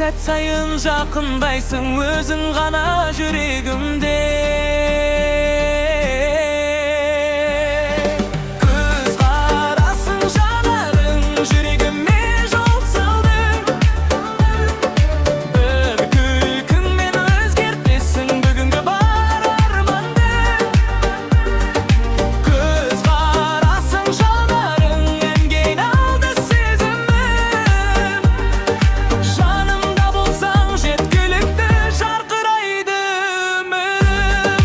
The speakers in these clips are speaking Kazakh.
Sat sayın jakındaysın, özün gana yüregimde. Göz karasın janarың, yüregime жол салдың. Bir күлкіңмен өзгертесің бүгінгі бар арманды. Göz karasın janarың, engin aldı сезімім. Жанымда болсаң жеткілікті, жарқырайды өмірім.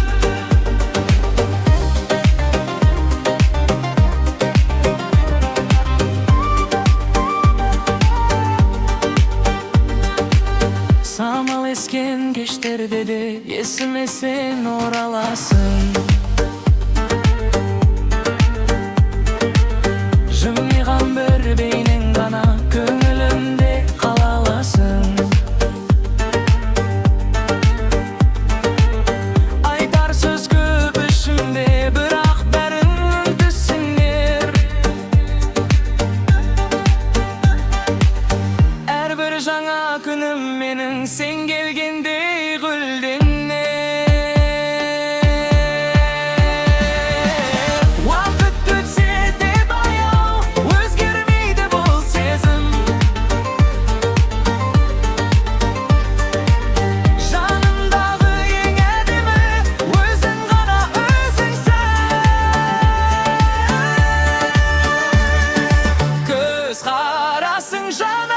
Самал ескен кештерде де есіме сен ораласың. Жымиған бір бейнең ғана көңілімде қалаласың. Айтар сөз көп ішімде, бірақ бәрін түсінер. Әрбір жаңа күнім менің сен келгендей гүлденер. Уақыт өтсе де баяу, өзгермейді бұл сезім. Жанымдағы ең әдемі, өзің ғана өзіңсің. Көз қарасың жан